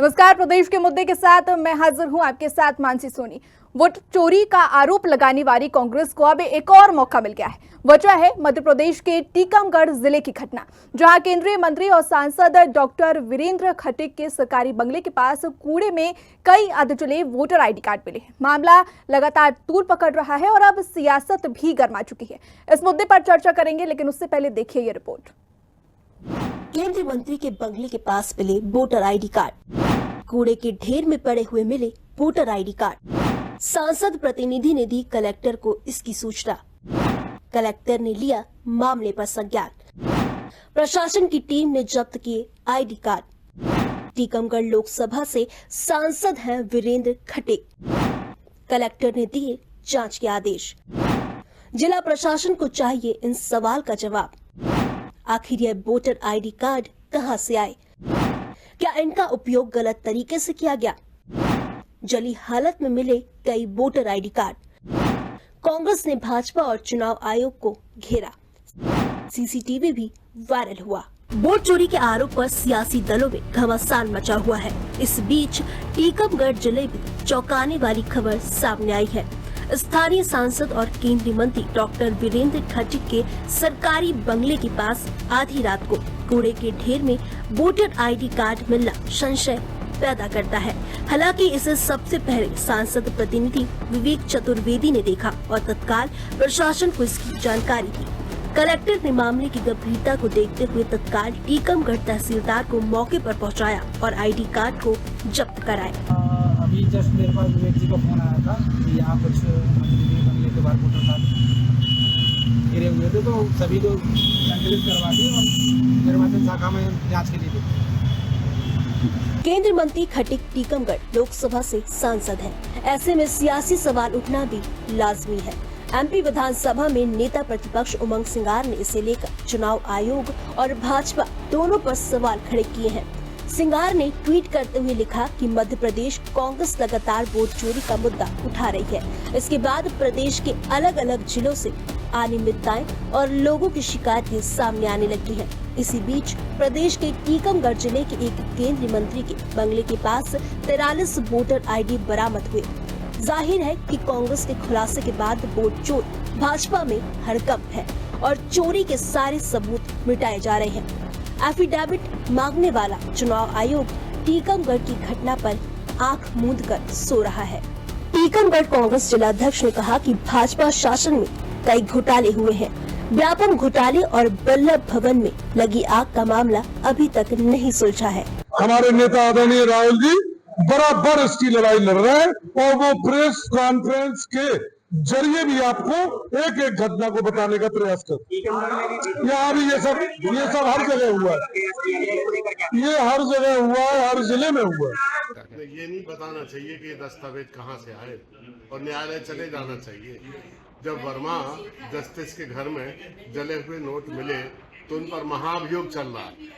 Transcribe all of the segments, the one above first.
नमस्कार। प्रदेश के मुद्दे के साथ मैं हाजिर हूं आपके साथ मानसी सोनी। वोट चोरी का आरोप लगाने वाली कांग्रेस को अब एक और मौका मिल गया है। वजह है मध्य प्रदेश के टीकमगढ़ जिले की घटना, जहां केंद्रीय मंत्री और सांसद डॉक्टर वीरेंद्र खटीक के सरकारी बंगले के पास कूड़े में कई अधजले वोटर आईडी कार्ड मिले। मामला लगातार तूल पकड़ रहा है और अब सियासत भी गर्मा चुकी है। इस मुद्दे पर चर्चा करेंगे, लेकिन उससे पहले देखिए ये रिपोर्ट। केंद्रीय मंत्री के बंगले के पास मिले वोटर आईडी कार्ड, कूड़े के ढेर में पड़े हुए मिले वोटर आईडी कार्ड। सांसद प्रतिनिधि ने दी कलेक्टर को इसकी सूचना। कलेक्टर ने लिया मामले पर संज्ञान। प्रशासन की टीम ने जब्त किए आईडी कार्ड। टीकमगढ़ लोकसभा से सांसद हैं वीरेंद्र खटीक। कलेक्टर ने दिए जांच के आदेश। जिला प्रशासन को चाहिए इन सवाल का जवाब। आखिर यह वोटर आईडी कार्ड कहां से आए? क्या इनका उपयोग गलत तरीके से किया गया? जली हालत में मिले कई वोटर आईडी कार्ड। कांग्रेस ने भाजपा और चुनाव आयोग को घेरा। सीसीटीवी भी वायरल हुआ। वोट चोरी के आरोप पर सियासी दलों में घमासान मचा हुआ है। इस बीच टीकमगढ़ जिले में चौंकाने वाली खबर सामने आई है। स्थानीय सांसद और केंद्रीय मंत्री डॉक्टर वीरेंद्र खटीक के सरकारी बंगले के पास आधी रात को कूड़े के ढेर में वोटर आईडी कार्ड मिलना संशय पैदा करता है। हालांकि इसे सबसे पहले सांसद प्रतिनिधि विवेक चतुर्वेदी ने देखा और तत्काल प्रशासन को इसकी जानकारी दी। कलेक्टर ने मामले की गंभीरता को देखते हुए तत्काल टीकमगढ़ तहसीलदार को मौके पर पहुंचाया और आईडी कार्ड को जब्त कराया। अभी जस्ट मेरे पास विवेक जी का फोन आया था कि यहाँ कुछ बंगले के बाहर वोटर कार्ड गिरे हुए थे, तो सभी को संकलित करवा दिए और निर्वाचन शाखा में जांच के लिए दी। केंद्रीय मंत्री खटीक टीकमगढ़ लोकसभा से सांसद हैं। ऐसे में सियासी सवाल उठना भी लाजमी है। एमपी विधानसभा में नेता प्रतिपक्ष उमंग सिंगार ने इसे लेकर चुनाव आयोग और भाजपा दोनों पर सवाल खड़े किए हैं। सिंगार ने ट्वीट करते हुए लिखा कि मध्य प्रदेश कांग्रेस लगातार वोट चोरी का मुद्दा उठा रही है। इसके बाद प्रदेश के अलग अलग जिलों से अनियमितताएं और लोगों की शिकायतें सामने आने लगी हैं। इसी बीच प्रदेश के टीकमगढ़ जिले के एक केंद्रीय मंत्री के बंगले के पास 43 वोटर आईडी बरामद हुए। जाहिर है कि कांग्रेस के खुलासे के बाद वोट चोर भाजपा में हड़कंप है और चोरी के सारे सबूत मिटाए जा रहे हैं। एफिडेविट मांगने वाला चुनाव आयोग टीकमगढ़ की घटना पर आंख मूंद कर सो रहा है। टीकमगढ़ कांग्रेस जिलाध्यक्ष ने कहा कि भाजपा शासन में कई घोटाले हुए हैं। व्यापम घोटाले और बल्लभ भवन में लगी आग का मामला अभी तक नहीं सुलझा है। हमारे नेता आदरणीय राहुल जी बराबर इसकी लड़ाई लड़ रहे हैं और वो प्रेस कॉन्फ्रेंस के जरिए भी आपको एक एक घटना को बताने का प्रयास करते हैं। यहाँ भी ये सब हर जगह हुआ है, ये हर जगह हुआ है, हर जिले में हुआ है। ये नहीं बताना चाहिए कि ये दस्तावेज कहाँ से आए और न्यायालय चले जाना चाहिए। जब वर्मा जस्टिस के घर में जले हुए नोट मिले तो उन पर महाअभियोग चल रहा है।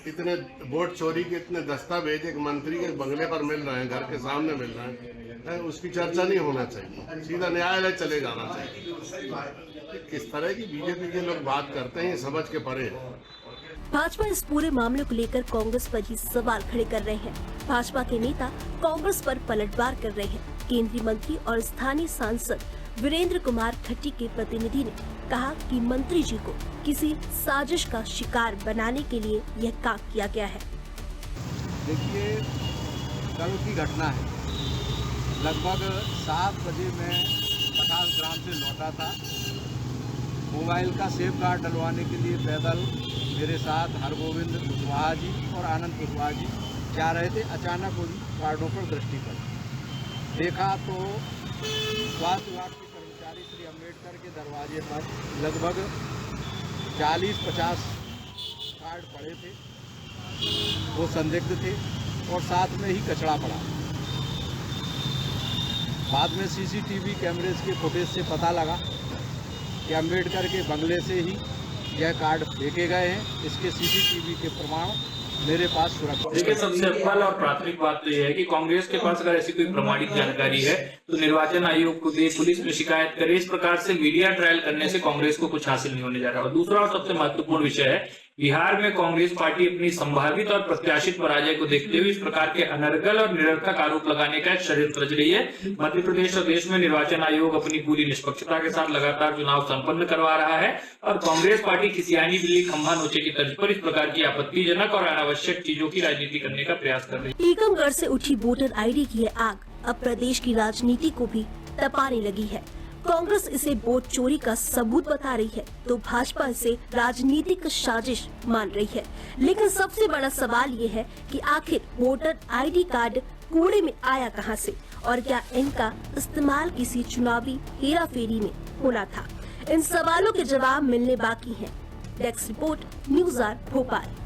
इतने वोट चोरी के इतने दस्तावेज एक मंत्री के बंगले पर मिल रहे हैं, घर के सामने मिल रहे हैं, उसकी चर्चा नहीं होना चाहिए, सीधा न्यायालय चले जाना चाहिए। किस तरह की बीजेपी के लोग बात करते हैं, ये समझ के परे है। भाजपा इस पूरे मामले को लेकर कांग्रेस पर ही सवाल खड़े कर रहे हैं। भाजपा के नेता कांग्रेस पर पलटवार कर रहे हैं। केंद्रीय मंत्री और स्थानीय सांसद वीरेंद्र कुमार खटीक के प्रतिनिधि ने कहा कि मंत्री जी को किसी साजिश का शिकार बनाने के लिए यह काम किया गया है। देखिए, कल की घटना है। लगभग 7 बजे मैं 50 ग्राम से लौटा था। मोबाइल का सेफ गार्ड डलवाने के लिए पैदल मेरे साथ हरगोविंद कुशवाहा जी और आनंद कुशवाहा जी जा रहे थे। अचानक उन कार्डों पर दृष्टि पड़ी, देखा तो स्वास्थ्य विभाग के कर्मचारी श्री अम्बेडकर के दरवाजे पर लगभग 40-50 कार्ड पड़े थे। वो संदिग्ध थे और साथ में ही कचरा पड़ा। बाद में सीसीटीवी कैमरे के फुटेज से पता लगा कि अम्बेडकर के बंगले से ही यह कार्ड फेंके गए हैं। इसके सीसीटीवी के प्रमाण मेरे पास सुरक्षित। देखिए, सबसे अव्वल और प्राथमिक बात तो यह है कि कांग्रेस के पास अगर ऐसी कोई प्रमाणित जानकारी है तो निर्वाचन आयोग को दे, पुलिस में शिकायत करे। इस प्रकार से मीडिया ट्रायल करने से कांग्रेस को कुछ हासिल नहीं होने जा रहा। और दूसरा और सबसे महत्वपूर्ण विषय है बिहार में कांग्रेस पार्टी अपनी संभावित और प्रत्याशित पराजय को देखते हुए इस प्रकार के अनर्गल और निरर्थक आरोप लगाने का एक षड्यंत्र रच रही है। मध्य प्रदेश और देश में निर्वाचन आयोग अपनी पूरी निष्पक्षता के साथ लगातार चुनाव संपन्न करवा रहा है और कांग्रेस पार्टी खिसियानी बिल्ली खंभा नोचे की तर्ज पर इस प्रकार की आपत्तिजनक और अनावश्यक चीजों की राजनीति करने का प्रयास कर रही है। टीकमगढ़ से उठी वोटर आईडी की यह आग अब प्रदेश की राजनीति को भी तपाने लगी है। कांग्रेस इसे वोट चोरी का सबूत बता रही है तो भाजपा इसे राजनीतिक साजिश मान रही है। लेकिन सबसे बड़ा सवाल ये है कि आखिर वोटर आईडी कार्ड कूड़े में आया कहां से और क्या इनका इस्तेमाल किसी चुनावी हेराफेरी में होना था। इन सवालों के जवाब मिलने बाकी हैं। Desk report, news R Bhopal.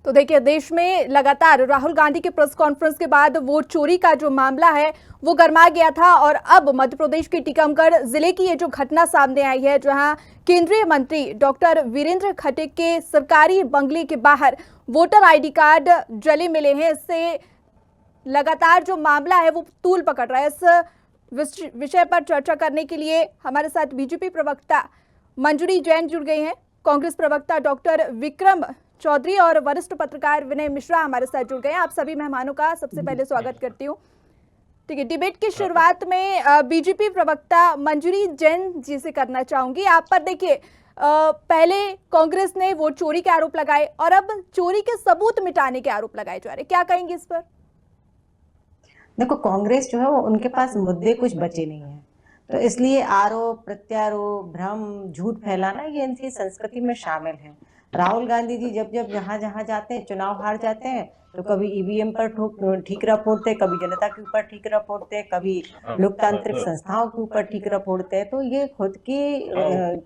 तो देखिए, देश में लगातार राहुल गांधी के प्रेस कॉन्फ्रेंस के बाद वोट चोरी का जो मामला है वो गर्मा गया था और अब मध्य प्रदेश के टीकमगढ़ जिले की ये जो घटना सामने आई है, जहां केंद्रीय मंत्री डॉक्टर वीरेंद्र खटीक के सरकारी बंगले के बाहर वोटर आईडी कार्ड जले मिले हैं। इससे लगातार जो मामला है वो तूल पकड़ रहा है। इस विषय पर चर्चा करने के लिए हमारे साथ बीजेपी प्रवक्ता मंजरी जैन जुड़ गई हैं, कांग्रेस प्रवक्ता डॉक्टर विक्रम चौधरी और वरिष्ठ पत्रकार विनय मिश्रा हमारे साथ जुड़ गए हैं। आप सभी मेहमानों का सबसे पहले स्वागत करती हूँ। ठीक है, डिबेट की शुरुआत में बीजेपी प्रवक्ता मंजरी जैन जी से करना चाहूंगी। आप पर देखिए, पहले कांग्रेस ने वोट चोरी के आरोप लगाए और अब चोरी के सबूत मिटाने के आरोप लगाए जा रहे, क्या कहेंगे इस पर? देखो, कांग्रेस जो है वो उनके पास मुद्दे कुछ बचे नहीं है, तो इसलिए आरोप प्रत्यारोप भ्रम झूठ फैलाना ये इनकी संस्कृति में शामिल है। राहुल गांधी जी जब जब जहां जहां जाते हैं, चुनाव हार जाते हैं, तो कभी ईवीएम पर ठीकरा फोड़ते, कभी जनता के ऊपर ठीकरा फोड़ते, कभी लोकतांत्रिक संस्थाओं के ऊपर ठीकरा फोड़ते हैं। तो ये खुद की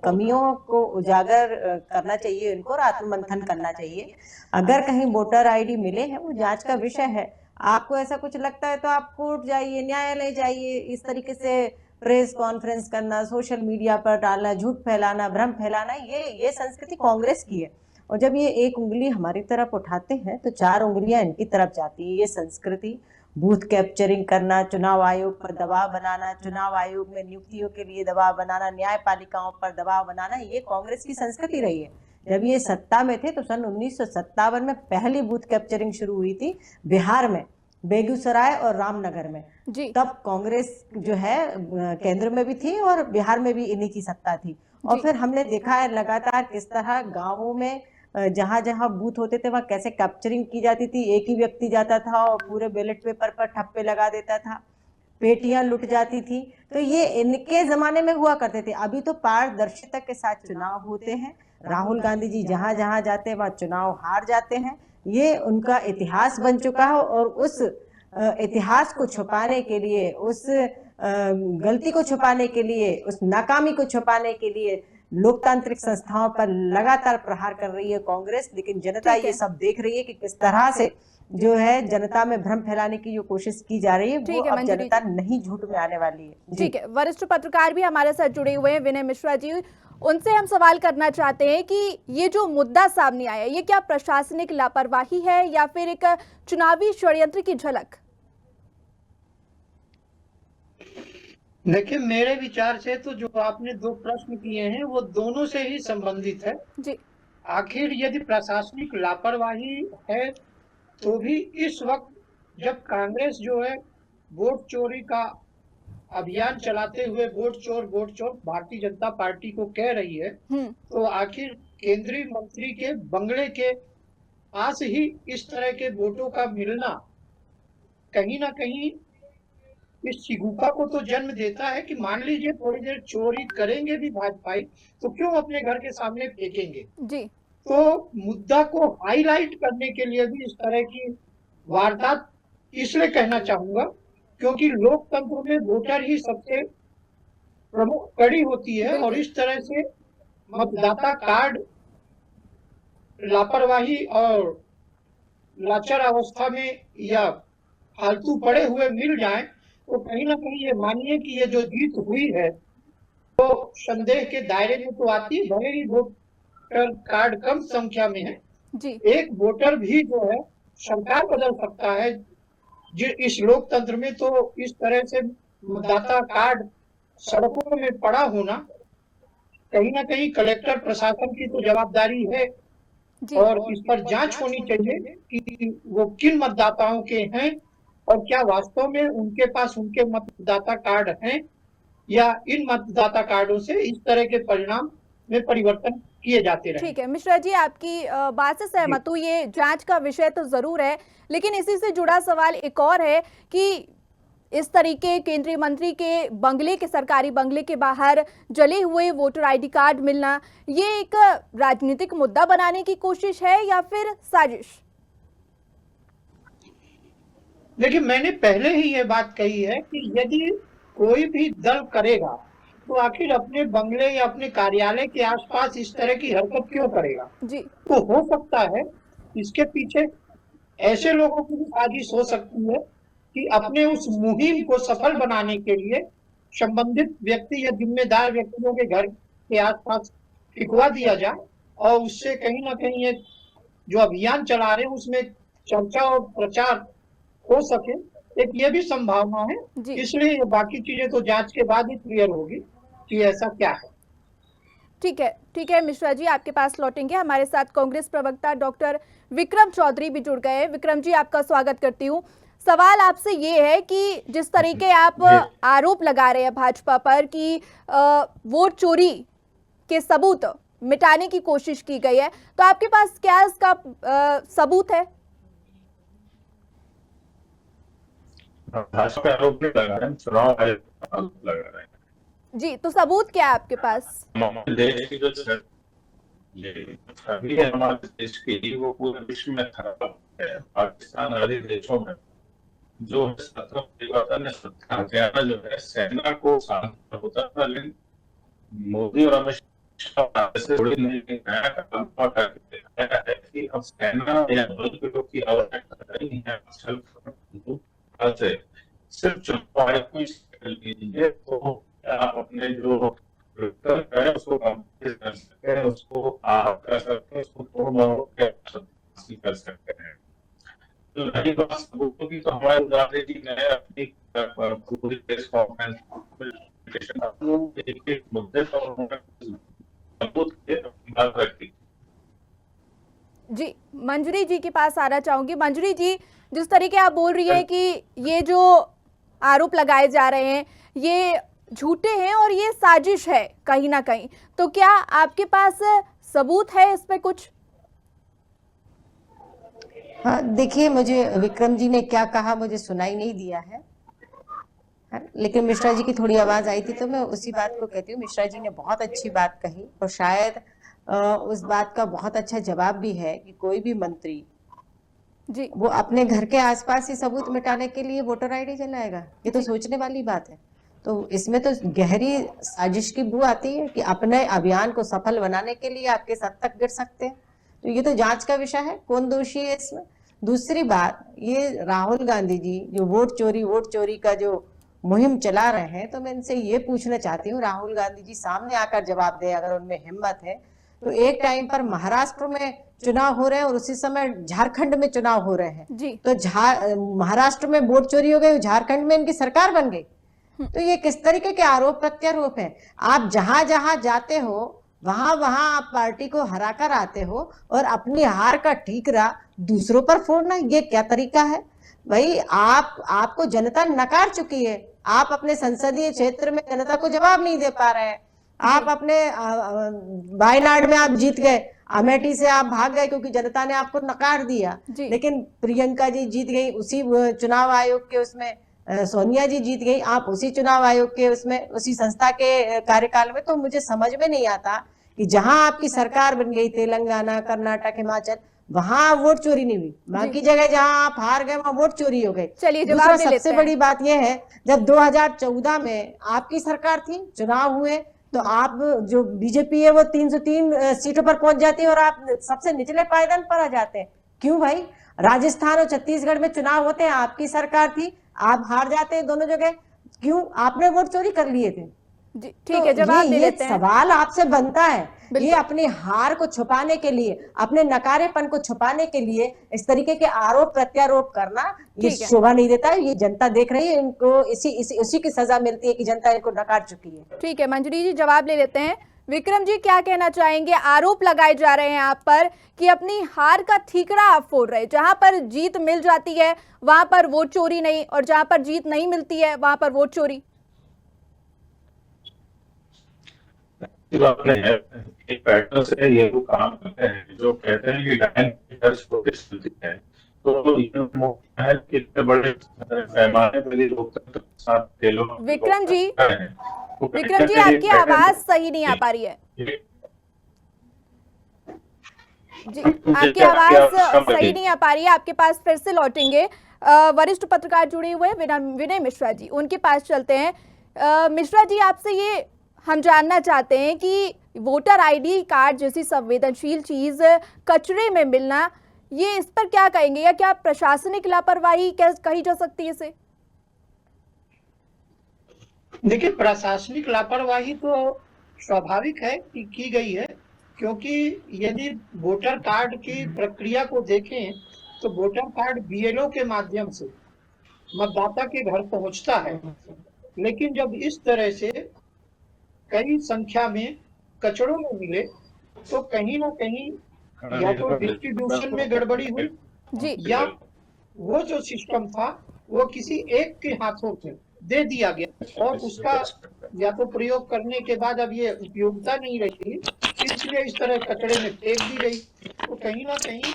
कमियों को उजागर करना चाहिए इनको और आत्ममंथन करना चाहिए। अगर कहीं वोटर आईडी मिले हैं वो जांच का विषय है। आपको ऐसा कुछ लगता है तो आप कोर्ट जाइए, न्यायालय जाइए। इस तरीके से प्रेस कॉन्फ्रेंस करना, सोशल मीडिया पर डालना, झूठ फैलाना, भ्रम फैलाना, ये संस्कृति कांग्रेस की है। और जब ये एक उंगली हमारी तरफ उठाते हैं तो चार उंगलियां इनकी तरफ जाती है। ये संस्कृति बूथ कैप्चरिंग करना, चुनाव आयोग पर दबाव बनाना, चुनाव आयोग में नियुक्तियों के लिए दबाव बनाना, न्यायपालिकाओं पर दबाव बनाना, ये कांग्रेस की संस्कृति रही है। जब ये सत्ता में थे तो सन 1957 में पहली बूथ कैप्चरिंग शुरू हुई थी बिहार में, बेगूसराय और रामनगर में जी। तब कांग्रेस जो है केंद्र में भी थी और बिहार में भी इन्हीं की सत्ता थी। और फिर हमने देखा है लगातार किस तरह गांवों में जहां जहां बूथ होते थे वहां कैसे कैप्चरिंग की जाती थी। एक ही व्यक्ति जाता था और पूरे बैलेट पेपर पर ठप्पे लगा देता था, पेटियां लुट जाती थी। तो ये इनके जमाने में हुआ करते थे। अभी तो पारदर्शिता के साथ चुनाव होते हैं। राहुल गांधी जी जहां जहां जाते हैं वहां चुनाव हार जाते हैं। ये उनका इतिहास बन चुका है और उस इतिहास को छुपाने के लिए, उस गलती को छुपाने के लिए, उस नाकामी को छुपाने के लिए लोकतांत्रिक संस्थाओं पर लगातार प्रहार कर रही है कांग्रेस। लेकिन जनता ये सब देख रही है कि किस तरह से जो है जनता में भ्रम फैलाने की जो कोशिश की जा रही है वो अब जनता नहीं झूठ में आने वाली है। ठीक है, वरिष्ठ पत्रकार भी हमारे साथ जुड़े हुए हैं, विनय मिश्रा जी। उनसे हम सवाल करना चाहते हैं कि ये जो मुद्दा सामने आया, ये क्या प्रशासनिक लापरवाही है या फिर एक चुनावी षड्यंत्र की झलक? देखिए, मेरे विचार से तो जो आपने दो प्रश्न किए हैं वो दोनों से ही संबंधित है जी। आखिर यदि प्रशासनिक लापरवाही है तो भी इस वक्त जब कांग्रेस जो है वोट चोरी का अभियान चलाते हुए वोट चोर भारतीय जनता पार्टी को कह रही है, तो आखिर केंद्रीय मंत्री के बंगले के पास ही इस तरह के वोटों का मिलना कहीं ना कहीं इस चिगुका को तो जन्म देता है कि मान लीजिए थोड़ी देर चोरी करेंगे भी भाजपाई तो क्यों अपने घर के सामने फेंकेंगे जी। तो मुद्दा को हाईलाइट करने के लिए भी इस तरह की वारदात इसलिए कहना चाहूंगा क्योंकि लोकतंत्र में वोटर ही सबसे प्रमुख कड़ी होती है और इस तरह से मतदाता कार्ड लापरवाही और लाचार अवस्था में या फालतू पड़े हुए मिल जाए तो कहीं ना कहीं ये मानिए कि ये जो जीत हुई है तो संदेह के दायरे में तो आती है। भले ही वोटर कार्ड कम संख्या में है जी। एक वोटर भी जो है सरकार बदल सकता है इस लोकतंत्र में। तो इस तरह से मतदाता कार्ड सड़कों में पड़ा होना कहीं ना कहीं कलेक्टर प्रशासन की तो जवाबदारी है जी और इस पर जांच होनी चाहिए कि वो किन मतदाताओं के हैं और क्या वास्तव में उनके पास उनके मतदाता कार्ड हैं या इन मतदाता कार्डों से इस तरह के परिणाम में परिवर्तन किए जाते रहे। ठीक है मिश्रा जी, आपकी बात से सहमत हूँ, ये जांच का विषय तो जरूर है, लेकिन इसी से जुड़ा सवाल एक और है कि इस तरीके केंद्रीय मंत्री के बंगले के सरकारी बंगले के बाहर जले हुए वोटर आईडी कार्ड मिलना, ये एक राजनीतिक मुद्दा बनाने की कोशिश है या फिर साजिश? देखिए, मैंने पहले ही ये बात कही है कि यदि कोई भी दल करेगा तो आखिर अपने बंगले या अपने कार्यालय के आसपास इस तरह की हरकत क्यों करेगा? जी तो हो सकता है इसके पीछे ऐसे लोगों की भी साजिश हो सकती है कि अपने उस मुहिम को सफल बनाने के लिए संबंधित व्यक्ति या जिम्मेदार व्यक्तियों के घर के आसपास फिकवा दिया जाए और उससे कहीं ना कहीं एक जो अभियान चला रहे हैं उसमें चर्चा और प्रचार हो सके। एक ये भी संभावना है, जी इसलिए ये बाकी चीजें तो जांच के बाद ही क्लियर होगी कि ऐसा क्या है। ठीक है मिश्रा जी, आपके पास लौटेंगे। हमारे साथ कांग्रेस प्रवक्ता डॉक्टर विक्रम चौधरी भी जुड़ गए हैं। विक्रम जी, आपका स्वागत करती हूँ। सवाल आपसे ये है कि जिस तरीके आप आरोप लगा रहे हैं भाजपा पर कि वोट चोरी के सबूत मिटाने की कोशिश की गई है, तो आपके पास क्या इसका सबूत है? भाजपा पे आरोप नहीं लगा रहे हैं, चुनाव आयोग पे आरोप लगा रहे हैं। जी, तो सबूत क्या है आपके पास? हमारे देश की जो छवि है हमारे देश की, वो पूरे विश्व में खराब है। पाकिस्तान आदि देशों में जो सत्ता परिवर्तन है, सत्ता हथियाना जो है, सेना को शांत होता था, लेकिन मोदी और अमित शाह से जुड़ी नहीं नया काम करके दिखाया है कि अब सेना या बल की आवश्यकता नहीं है। सिर्फ चुनाव आयोग को लीजिए तो आप अपने जो है उसको कंप्लीट कर सकते हैं, उसको आप कर सकते हैं, उसको तोड़ मरोड़ के हासिल कर सकते हैं। तो रही बात सबूतों की, तो हमारे उदाहरण जी ने अपनी पूरी प्रेस कॉन्फ्रेंस एक मुद्दे पर सबूत के बात रखी। जी, मंजरी जी के पास आना चाहूंगी। मंजरी जी, जिस तरीके आप बोल रही है कि ये जो आरोप लगाए जा रहे हैं ये झूठे हैं और ये साजिश है कहीं ना कहीं, तो क्या आपके पास सबूत है इस पे कुछ? हाँ, देखिए, मुझे विक्रम जी ने क्या कहा मुझे सुनाई नहीं दिया है, लेकिन मिश्रा जी की थोड़ी आवाज आई थी तो मैं उसी बात को कहती हूँ। मिश्रा जी ने बहुत अच्छी बात कही और शायद उस बात का बहुत अच्छा जवाब भी है कि कोई भी मंत्री जी वो अपने घर के आसपास ही सबूत मिटाने के लिए वोटर आईडी जलाएगा, ये तो सोचने वाली बात है। तो इसमें तो गहरी साजिश की बू आती है कि अपने अभियान को सफल बनाने के लिए आपके सत्ता तक गिर सकते हैं। तो ये तो जांच का विषय है, कौन दोषी है इसमें। दूसरी बात, ये राहुल गांधी जी जो वोट चोरी का जो मुहिम चला रहे हैं, तो मैं इनसे ये पूछना चाहती हूँ, राहुल गांधी जी सामने आकर जवाब दे अगर उनमें हिम्मत है। तो एक टाइम पर महाराष्ट्र में चुनाव हो रहे हैं और उसी समय झारखंड में चुनाव हो रहे हैं जी। तो महाराष्ट्र में वोट चोरी हो गई, झारखंड में इनकी सरकार बन गई। तो ये किस तरीके के आरोप प्रत्यारोप हैं? आप जहां जहां जाते हो वहां वहां आप पार्टी को हरा कर आते हो और अपनी हार का ठीकरा दूसरों पर फोड़ना, ये क्या तरीका है भाई? आपको जनता नकार चुकी है। आप अपने संसदीय क्षेत्र में जनता को जवाब नहीं दे पा रहे हैं। आप अपने वायनाड में आप जीत गए, अमेठी से आप भाग गए क्योंकि जनता ने आपको नकार दिया, लेकिन प्रियंका जी जीत गई उसी चुनाव आयोग के उसमें, सोनिया जी जीत गई आप उसी चुनाव आयोग के उसमें, उसी संस्था के कार्यकाल में। तो मुझे समझ में नहीं आता कि जहां आपकी सरकार बन गई तेलंगाना, कर्नाटक, हिमाचल, वहां वोट चोरी नहीं हुई, बाकी जगह जहां आप हार गए वहां वोट चोरी हो गई। चलिए, दूसरा सबसे बड़ी बात यह है, जब 2014 में आपकी सरकार थी, चुनाव हुए, तो आप जो बीजेपी है वो 303 सीटों पर पहुंच जाती है और आप सबसे निचले पायदान पर आ जाते हैं। क्यों भाई? राजस्थान और छत्तीसगढ़ में चुनाव होते हैं, आपकी सरकार थी, आप हार जाते हैं दोनों जगह, क्यों? आपने वोट चोरी कर लिए थे। जी, ठीक है, जवाब दे लेते हैं। सवाल आपसे बनता है, ये अपनी हार को छुपाने के लिए, अपने नकारेपन को छुपाने के लिए इस तरीके के आरोप प्रत्यारोप करना ये शोभा नहीं देता है। ये जनता देख रही है, इनको इसी की सजा मिलती है कि जनता इनको नकार चुकी है। ठीक है मंजरी जी, जवाब ले लेते हैं। विक्रम जी क्या कहना चाहेंगे? आरोप लगाए जा रहे हैं आप पर कि अपनी हार का ठीकरा आप फोड़ रहे हैं। जहां पर जीत मिल जाती है वहां पर वोट चोरी नहीं, और जहां पर जीत नहीं मिलती है वहां पर वोट चोरी। एक पैटर्न से ये लोग काम करते हैं, जो कहते हैं कि है, तो ये है कि इतने बड़े पैमाने पर लोकतंत्र के साथ खेलों में विक्रम जी, तो विक्रम जी आपकी आवाज सही नहीं आ पा रही है जी, आपकी आवाज सही नहीं आ पा रही है। आपके पास फिर से लौटेंगे। वरिष्ठ पत्रकार जुड़े हुए विनय मिश्रा जी, उनके पास चलते हैं। मिश्रा जी, आपसे ये हम जानना चाहते हैं कि वोटर आईडी कार्ड जैसी संवेदनशील चीज कचरे में मिलना, ये इस पर क्या कहेंगे, या क्या प्रशासनिक लापरवाही कही जा सकती है इसे? देखिए, प्रशासनिक लापरवाही तो स्वाभाविक है कि की गई है, क्योंकि यदि वोटर कार्ड की प्रक्रिया को देखें तो वोटर कार्ड बीएलओ के माध्यम से मतदाता के घर पहुंचता है, लेकिन जब इस तरह से कई संख्या में कचड़ों में मिले तो कहीं ना कहीं या तो डिस्ट्रीब्यूशन में गड़बड़ी हुई जी, या वो जो सिस्टम था वो किसी एक के हाथों में दे दिया गया और उसका या तो प्रयोग करने के बाद अब ये उपयोगिता नहीं रही, इसलिए इस तरह कचड़े में फेंक दी गई। तो कहीं ना कहीं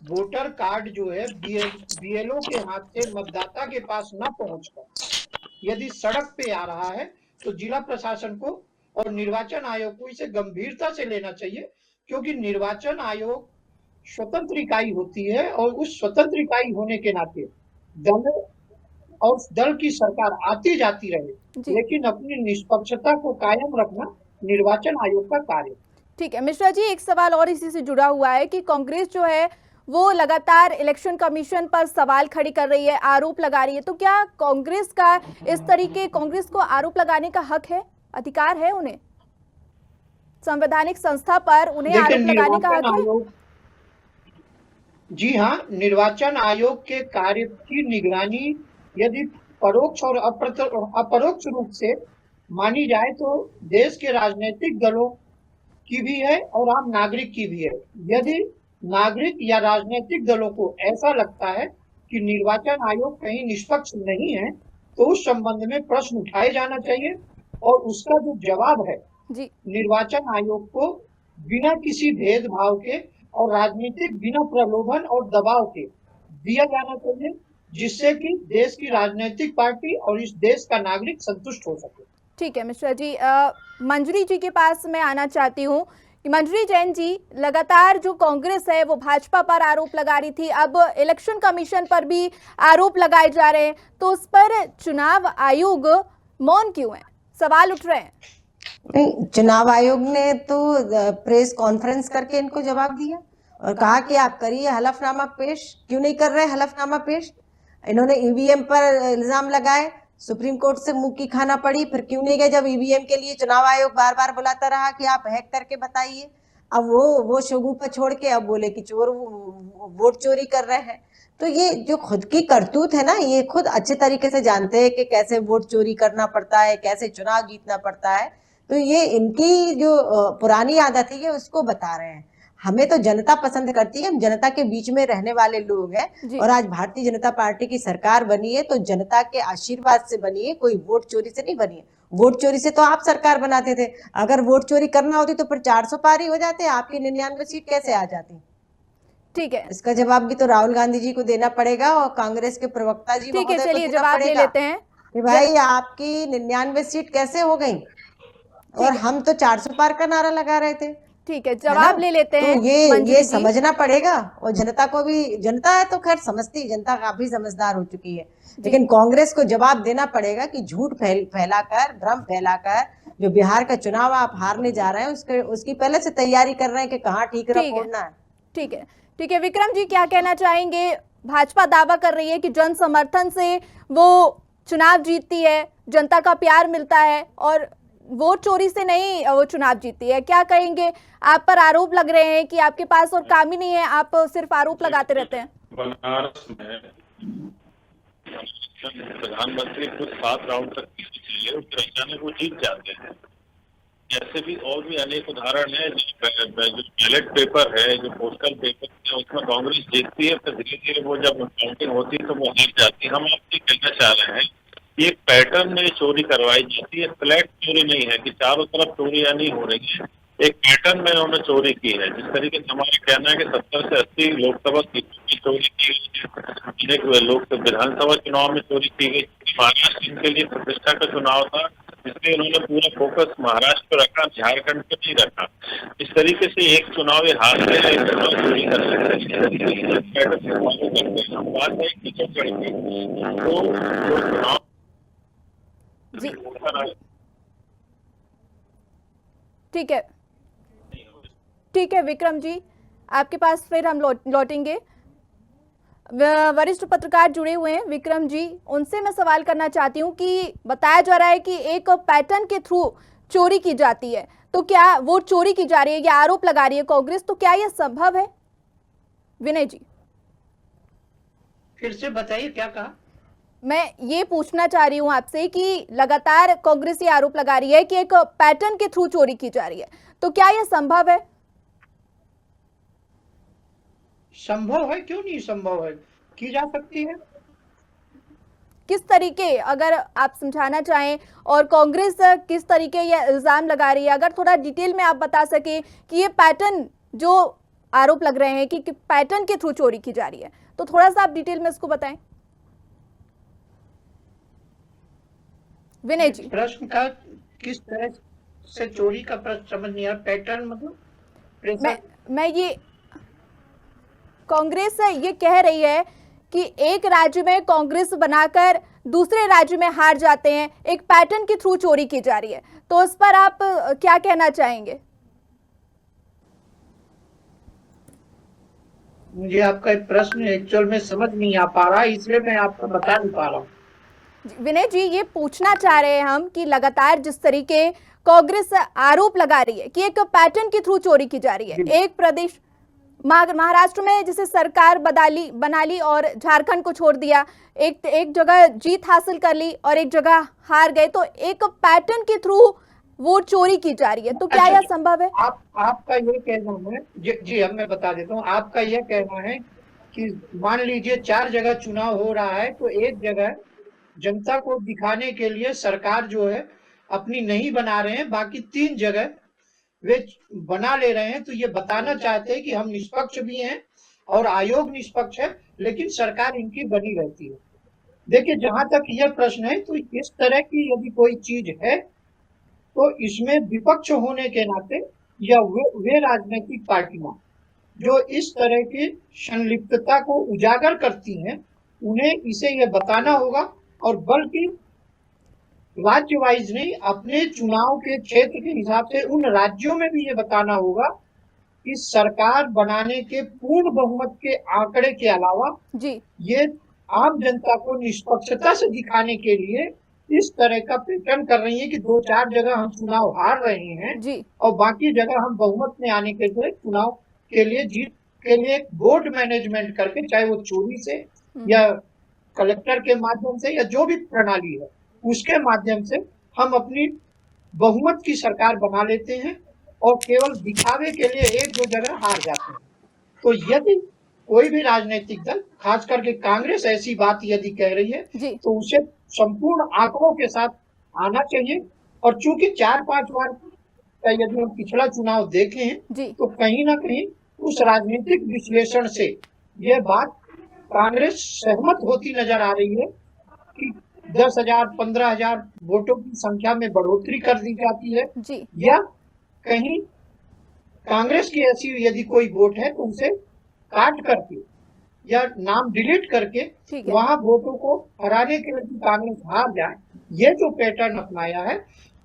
वोटर कार्ड जो है बीएलओ के हाथ से मतदाता के पास न पहुंचकर यदि सड़क पे आ रहा है तो जिला प्रशासन को और निर्वाचन आयोग को इसे गंभीरता से लेना चाहिए, क्योंकि निर्वाचन आयोग स्वतंत्र इकाई होती है और उस स्वतंत्र इकाई होने के नाते दल और दल की सरकार आती जाती रहे, लेकिन अपनी निष्पक्षता को कायम रखना निर्वाचन आयोग का कार्य। ठीक है मिश्रा जी, एक सवाल और इसी से जुड़ा हुआ है कि कांग्रेस जो है वो लगातार इलेक्शन कमीशन पर सवाल खड़ी कर रही है, आरोप लगा रही है। तो क्या कांग्रेस का इस तरीके कांग्रेस को आरोप लगाने का हक है, अधिकार है उन्हें? संवैधानिक संस्था पर उन्हें आरोप लगाने का हक है? जी हाँ, निर्वाचन आयोग के कार्य की निगरानी यदि परोक्ष और अपरोक्ष रूप से मानी जाए तो देश के राजनीतिक दलों की भी है और आम नागरिक की भी है। यदि नागरिक या राजनीतिक दलों को ऐसा लगता है कि निर्वाचन आयोग कहीं निष्पक्ष नहीं है तो उस संबंध में प्रश्न उठाए जाना चाहिए और उसका जो जवाब है जी, निर्वाचन आयोग को बिना किसी भेदभाव के और राजनीतिक बिना प्रलोभन और दबाव के दिया जाना चाहिए, जिससे कि देश की राजनीतिक पार्टी और इस देश का नागरिक संतुष्ट हो सके। ठीक है मिश्रा जी, मंजरी जी के पास मैं आना चाहती हूँ कि मंजरी जैन जी, लगातार जो कांग्रेस है वो भाजपा पर आरोप लगा रही थी, अब इलेक्शन कमीशन पर भी आरोप लगाए जा रहे हैं, तो उस पर चुनाव आयोग मौन क्यों है? सवाल उठ रहे हैं। नहीं, चुनाव आयोग ने तो प्रेस कॉन्फ्रेंस करके इनको जवाब दिया और कहा कि आप करिए हलफनामा पेश। क्यों नहीं कर रहे हलफनामा पेश? इन्होंने ईवीएम पर इल्जाम लगाए, सुप्रीम कोर्ट से मुंह की खाना पड़ी, फिर क्यों नहीं गए जब ईवीएम के लिए चुनाव आयोग बार बार बुलाता रहा कि आप हैक करके बताइए। अब वो शगुफा छोड़ के अब बोले कि चोर वोट चोरी कर रहे हैं। तो ये जो खुद की करतूत है ना, ये खुद अच्छे तरीके से जानते हैं कि कैसे वोट चोरी करना पड़ता है, कैसे चुनाव जीतना पड़ता है। तो ये इनकी जो पुरानी आदत है ये उसको बता रहे हैं। हमें तो जनता पसंद करती है, हम जनता के बीच में रहने वाले लोग हैं और आज भारतीय जनता पार्टी की सरकार बनी है तो जनता के आशीर्वाद से बनी है, कोई वोट चोरी से नहीं बनी है। वोट चोरी से तो आप सरकार बनाते थे, अगर वोट चोरी करना होती तो फिर 400 पार ही हो जाते, आपकी 99 सीट कैसे आ जाती? ठीक है, इसका जवाब भी तो राहुल गांधी जी को देना पड़ेगा और कांग्रेस के प्रवक्ता जी ठीक है, चलिए जवाब ले लेते हैं कि भाई आपकी 99 सीट कैसे हो गई और हम तो 400 पार का नारा लगा रहे थे। ठीक है, जवाब ले लेते हैं। तो ये समझना पड़ेगा और जनता को भी, जनता है तो खैर समझती, जनता काफी समझदार हो चुकी है, लेकिन कांग्रेस को जवाब देना पड़ेगा कि झूठ फैलाकर, भ्रम फैलाकर जो बिहार का चुनाव आप हारने जा रहे हैं उसकी पहले से तैयारी कर रहे हैं कि कहाँ ठीकरा फोड़ना है। ठीक है, ठीक है। विक्रम जी क्या कहना चाहेंगे? भाजपा दावा कर रही है कि जन समर्थन से वो चुनाव जीतती है, जनता का प्यार मिलता है और वोट चोरी से नहीं वो चुनाव जीती है। क्या कहेंगे? आप पर आरोप लग रहे हैं कि आपके पास और काम ही नहीं है, आप सिर्फ आरोप लगाते रहते हैं। बनारस में प्रधानमंत्री खुद 7 राउंड तक चाहिए, वो जीत जाते हैं। ऐसे भी और भी अनेक उदाहरण है। जो बैलेट पेपर है, जो पोस्टल पेपर है, उसमें कांग्रेस जीतती है, तो धीरे धीरे वो जब काउंटिंग होती है तो वो हार जाती है। हम आपसे कहना चाह रहे हैं कि एक पैटर्न में चोरी करवाई जाती है, फ्लैट चोरी नहीं है कि चारों तरफ चोरियां नहीं हो रही है, एक पैटर्न में उन्होंने चोरी की है। जिस तरीके से हमारा कहना है कि 70 से 80 लोकसभा सीटों की चोरी की गई है, लोक विधानसभा चुनाव में चोरी की गई। महाराष्ट्र इनके लिए प्रतिष्ठा का चुनाव था, इसलिए उन्होंने पूरा फोकस महाराष्ट्र पर रखा, झारखंड पर नहीं रखा। इस तरीके से एक चुनाव हार गए, एक चुनाव चोरी कर सकते हैं। हम बात है कि तो चुनाव जी ठीक है विक्रम जी, आपके पास फिर हम लौटेंगे। वरिष्ठ पत्रकार जुड़े हुए हैं विक्रम जी, उनसे मैं सवाल करना चाहती हूं कि बताया जा रहा है कि एक पैटर्न के थ्रू चोरी की जाती है, तो क्या वोट चोरी की जा रही है, या आरोप लगा रही है कांग्रेस, तो क्या यह संभव है? विनय जी फिर से बताइए क्या कहा? मैं ये पूछना चाह रही हूं आपसे कि लगातार कांग्रेस ये आरोप लगा रही है कि एक पैटर्न के थ्रू चोरी की जा रही है, तो क्या यह संभव है? संभव है, क्यों नहीं संभव है, की जा सकती है। किस तरीके, अगर आप समझाना चाहें, और कांग्रेस किस तरीके ये इल्जाम लगा रही है, अगर थोड़ा डिटेल में आप बता सके कि ये पैटर्न जो आरोप लग रहे हैं कि पैटर्न के थ्रू चोरी की जा रही है, तो थोड़ा सा आप डिटेल में इसको बताएं। विनय जी, प्रश्न का किस तरह से चोरी का प्रश्न समझ नहीं आया। पैटर्न मतलब मैं ये कांग्रेस ये कह रही है कि एक राज्य में कांग्रेस बनाकर दूसरे राज्य में हार जाते हैं, एक पैटर्न के थ्रू चोरी की जा रही है, तो उस पर आप क्या कहना चाहेंगे? मुझे आपका प्रश्न एक्चुअल में समझ नहीं आ पा रहा, इसलिए मैं आपको बता नहीं पा रहा हूँ। विनय जी, ये पूछना चाह रहे हैं हम कि लगातार जिस तरीके कांग्रेस आरोप लगा रही है कि एक पैटर्न के थ्रू चोरी की जा रही है, एक प्रदेश महाराष्ट्र में जिसे सरकार बना ली और झारखंड को छोड़ दिया, एक जगह जीत हासिल कर ली और एक जगह हार गए, तो एक पैटर्न के थ्रू वोट चोरी की जा रही है, तो क्या यह संभव है? आपका ये कहना है जी अब मैं बता देता हूँ। आपका यह कहना है कि मान लीजिए 4 जगह चुनाव हो रहा है, तो एक जगह जनता को दिखाने के लिए सरकार जो है अपनी नहीं बना रहे हैं, बाकी 3 जगह वे बना ले रहे हैं, तो ये बताना चाहते हैं कि हम निष्पक्ष भी हैं और आयोग निष्पक्ष है, लेकिन सरकार इनकी बनी रहती है। देखिए, जहां तक यह प्रश्न है, तो इस तरह की यदि कोई चीज है तो इसमें विपक्ष होने के नाते या वे राजनीतिक पार्टियां जो इस तरह की संलिप्तता को उजागर करती हैं, उन्हें इसे यह बताना होगा, और बल्कि राज्य वाइज नहीं, अपने चुनाव के क्षेत्र के हिसाब से उन राज्यों में भी ये बताना होगा कि सरकार बनाने के पूर्ण बहुमत के आंकड़े के अलावा जी ये आम जनता को निष्पक्षता से दिखाने के लिए इस तरह का पैटर्न कर रही है कि 2-4 जगह हम चुनाव हार रहे हैं जी और बाकी जगह हम बहुमत में आने के लिए चुनाव के लिए जीत के लिए वोट मैनेजमेंट करके, चाहे वो चोरी से या कलेक्टर के माध्यम से या जो भी प्रणाली है उसके माध्यम से हम अपनी बहुमत की सरकार बना लेते हैं और केवल दिखावे के लिए 1-2 जगह हार जाते हैं। तो यदि कोई भी राजनीतिक दल, खास करके कांग्रेस, ऐसी बात यदि कह रही है तो उसे संपूर्ण आंकड़ों के साथ आना चाहिए। और चूंकि 4-5 बार का यदि हम पिछला चुनाव देखें हैं तो कहीं ना कहीं उस राजनीतिक विश्लेषण से यह बात कांग्रेस सहमत होती नजर आ रही है कि 10,000-15,000 वोटों की संख्या में बढ़ोतरी कर दी जाती है, या कहीं कांग्रेस की ऐसी यदि कोई वोट है तो उसे काट करके या नाम डिलीट करके वहां वोटों को हराने के लिए कांग्रेस हार जाए। ये जो पैटर्न अपनाया है,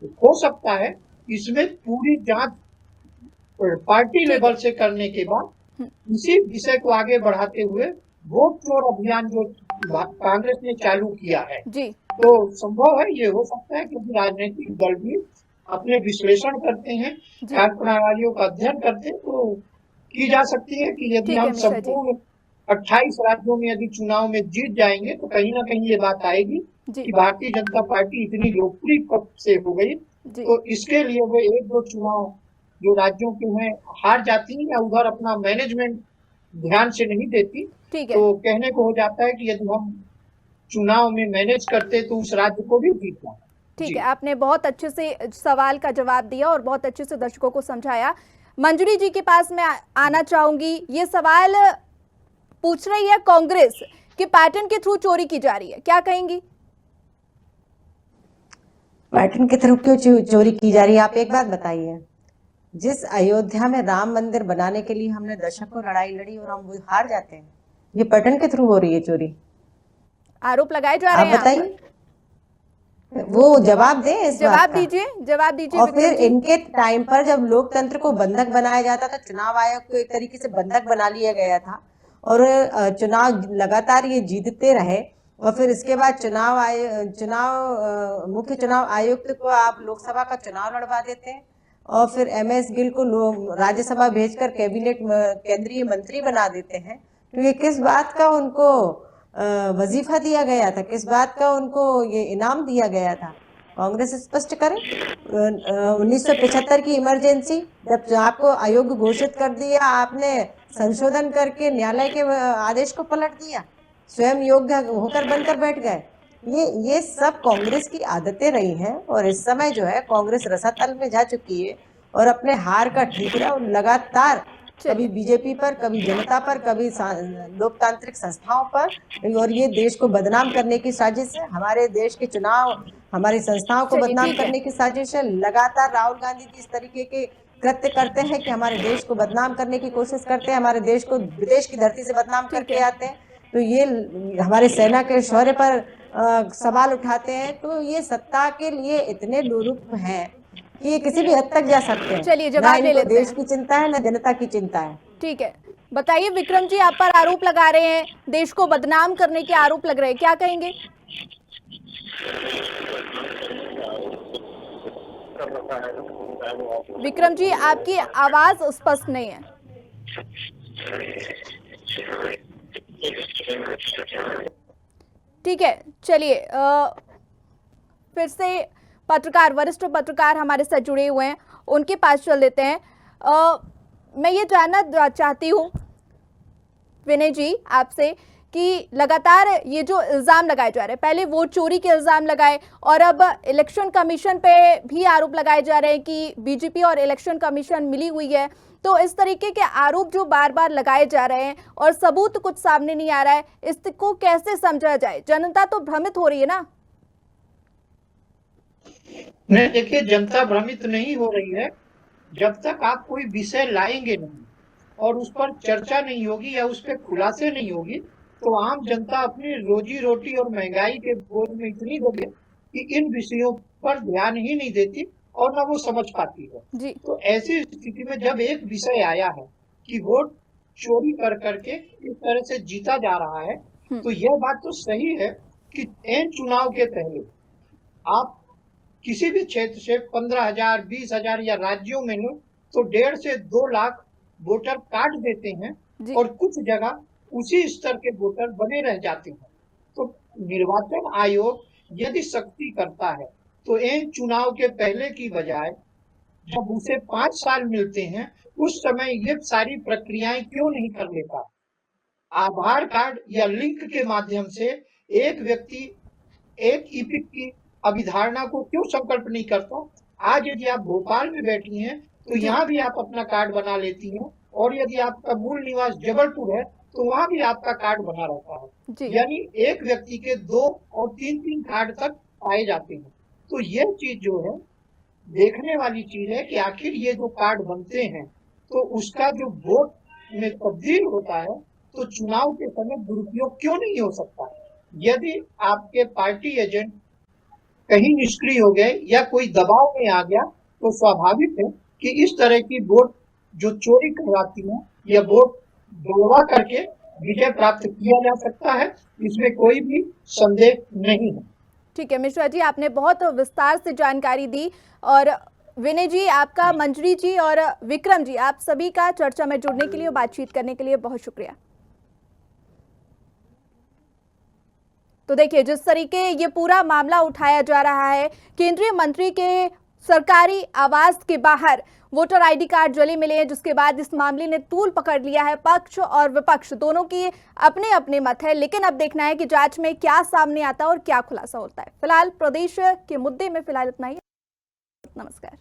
हो सकता है इसमें पूरी जांच पार्टी लेवल से करने के बाद इसी विषय को आगे बढ़ाते हुए वोट चोर अभियान जो कांग्रेस ने चालू किया है, तो संभव है, ये हो सकता है, क्योंकि राजनीतिक दल भी अपने विश्लेषण करते हैं, कार्यप्रणालियों का अध्ययन करते हैं, तो की जा सकती है कि यदि हम संपूर्ण 28 राज्यों में यदि चुनाव में जीत जाएंगे तो कहीं ना कहीं ये बात आएगी कि भारतीय जनता पार्टी इतनी लोकप्रिय कब से हो गई जी। तो इसके लिए वो एक दो चुनाव जो राज्यों के हैं हार जाती हैं या उधर अपना मैनेजमेंट ध्यान से नहीं देती, ठीक है। तो कहने को हो जाता है कि यदि हम चुनाव में मैनेज करते तो उस राज्य को भी जीतना। ठीक जी। है, आपने बहुत अच्छे से सवाल का जवाब दिया और बहुत अच्छे से दर्शकों को समझाया। मंजरी जी के पास मैं आना चाहूंगी। ये सवाल पूछ रही है कांग्रेस कि पैटर्न के थ्रू चोरी की जा रही है, क्या कहेंगी? पैटर्न के थ्रू क्यों चोरी की जा रही है? आप एक बात बताइए, जिस अयोध्या में राम मंदिर बनाने के लिए हमने दशकों लड़ाई लड़ी और हम वो हार जाते हैं, ये पैटर्न के थ्रू हो रही है चोरी? आरोप लगाए जा रहे आप हैं आप पर। बताइए, वो जवाब दें इस बात जवाब का। दीजिए, जवाब दीजिए और फिर विक्रम जी। इनके टाइम पर जब लोकतंत्र को बंधक बनाया जाता था, चुनाव आयोग को एक तरीके से बंधक बना लिया गया था और चुनाव लगातार ये जीतते रहे और फिर इसके बाद मुख्य चुनाव आयुक्त को आप लोकसभा का चुनाव लड़वा देते हैं और फिर MS गिल को राज्यसभा भेजकर कैबिनेट केंद्रीय मंत्री बना देते हैं। तो ये किस बात का उनको वजीफा दिया गया था, किस बात का उनको ये इनाम दिया गया था? कांग्रेस स्पष्ट करे। 1975 की इमरजेंसी जब आपको आयोग घोषित कर दिया, आपने संशोधन करके न्यायालय के आदेश को पलट दिया, स्वयं योग्य होकर बनकर बैठ गए। ये सब कांग्रेस की आदतें रही हैं और इस समय जो है कांग्रेस रसातल में जा चुकी है और अपने हार का ठीकरा लगातार कभी बीजेपी पर, कभी जनता पर, कभी लोकतांत्रिक संस्थाओं पर, और ये देश को बदनाम करने की साजिश है। हमारे देश के चुनाव, हमारी संस्थाओं को चलिए, बदनाम ठीक है। करने की साजिश है। लगातार राहुल गांधी जी इस तरीके के कृत्य करते हैं कि हमारे देश को बदनाम करने की कोशिश करते हैं, हमारे देश को विदेश की धरती से बदनाम करके आते हैं। तो ये हमारे सेना के शौर्य पर सवाल उठाते हैं। तो ये सत्ता के लिए इतने लोलुप हैं कि ये किसी भी हद तक जा सकते हैं। चलिए, ना जवाब ले इनको लेते देश हैं। की चिंता है, ना जनता की चिंता है। ठीक है, बताइए विक्रम जी, आप पर आरोप लगा रहे हैं, देश को बदनाम करने के आरोप लग रहे हैं, क्या कहेंगे? विक्रम जी, आपकी आवाज स्पष्ट नहीं है। ठीक है, चलिए फिर से पत्रकार, वरिष्ठ पत्रकार हमारे साथ जुड़े हुए हैं, उनके पास चल लेते हैं। मैं ये जानना चाहती हूँ विनय जी आपसे कि लगातार ये जो इल्ज़ाम लगाए जा रहे हैं, पहले वोट चोरी के इल्ज़ाम लगाए और अब इलेक्शन कमीशन पे भी आरोप लगाए जा रहे हैं कि बीजेपी और इलेक्शन कमीशन मिली हुई है। तो इस तरीके के आरोप जो बार बार लगाए जा रहे हैं और सबूत कुछ सामने नहीं आ रहा है, इसको कैसे समझा जाए? जनता तो भ्रमित हो रही है ना। नहीं, देखिए, जनता भ्रमित नहीं हो रही है जब तक आप कोई विषय लाएंगे नहीं और उस पर चर्चा नहीं होगी या उस पर खुलासे नहीं होगी, तो आम जनता अपनी रोजी रोटी और महंगाई के बोझ में इतनी दबी है कि इन विषयों पर ध्यान ही नहीं देती और ना वो समझ पाती है जी। तो ऐसी स्थिति में जब एक विषय आया है कि वोट चोरी कर करके इस तरह से जीता जा रहा है, तो यह बात तो सही है कि इन चुनाव के पहले आप किसी भी क्षेत्र से 15,000, 20,000 या राज्यों में हो तो 1.5 से 2 लाख वोटर काट देते हैं और कुछ जगह उसी स्तर के वोटर बने रह जाते हैं। तो निर्वाचन आयोग यदि सख्ती करता है तो इन चुनाव के पहले की बजाय जब उसे 5 साल मिलते हैं, उस समय ये सारी प्रक्रियाएं क्यों नहीं कर लेता? आधार कार्ड या लिंक के माध्यम से एक व्यक्ति एक ईपिक की अभिधारणा को क्यों संकल्प नहीं करता? आज यदि आप भोपाल में बैठी हैं तो यहाँ भी आप अपना कार्ड बना लेती हैं और यदि आपका मूल निवास जबलपुर है तो वहां भी आपका कार्ड बना रहता है। यानी एक व्यक्ति के 2 और 3 कार्ड तक पाए जाते हैं। तो यह चीज जो है देखने वाली चीज है कि आखिर ये जो कार्ड बनते हैं तो उसका जो वोट में तब्दील होता है तो चुनाव के समय दुरुपयोग क्यों नहीं हो सकता? यदि आपके पार्टी एजेंट कहीं निष्क्रिय हो गए या कोई दबाव में आ गया तो स्वाभाविक है कि इस तरह की वोट जो चोरी करवाती है या वोट डलवा करके विजय प्राप्त किया जा सकता है, इसमें कोई भी संदेह नहीं है। ठीक है मिश्रा जी, आपने बहुत विस्तार से जानकारी दी और विनय जी आपका, मंजरी जी और विक्रम जी आप सभी का चर्चा में जुड़ने के लिए, बातचीत करने के लिए बहुत शुक्रिया। तो देखिए, जिस तरीके ये पूरा मामला उठाया जा रहा है, केंद्रीय मंत्री के सरकारी आवास के बाहर वोटर आईडी कार्ड जले मिले हैं, जिसके बाद इस मामले ने तूल पकड़ लिया है। पक्ष और विपक्ष दोनों की अपने अपने मत है, लेकिन अब देखना है कि जांच में क्या सामने आता है और क्या खुलासा होता है। फिलहाल प्रदेश के मुद्दे में फिलहाल इतना ही। नमस्कार।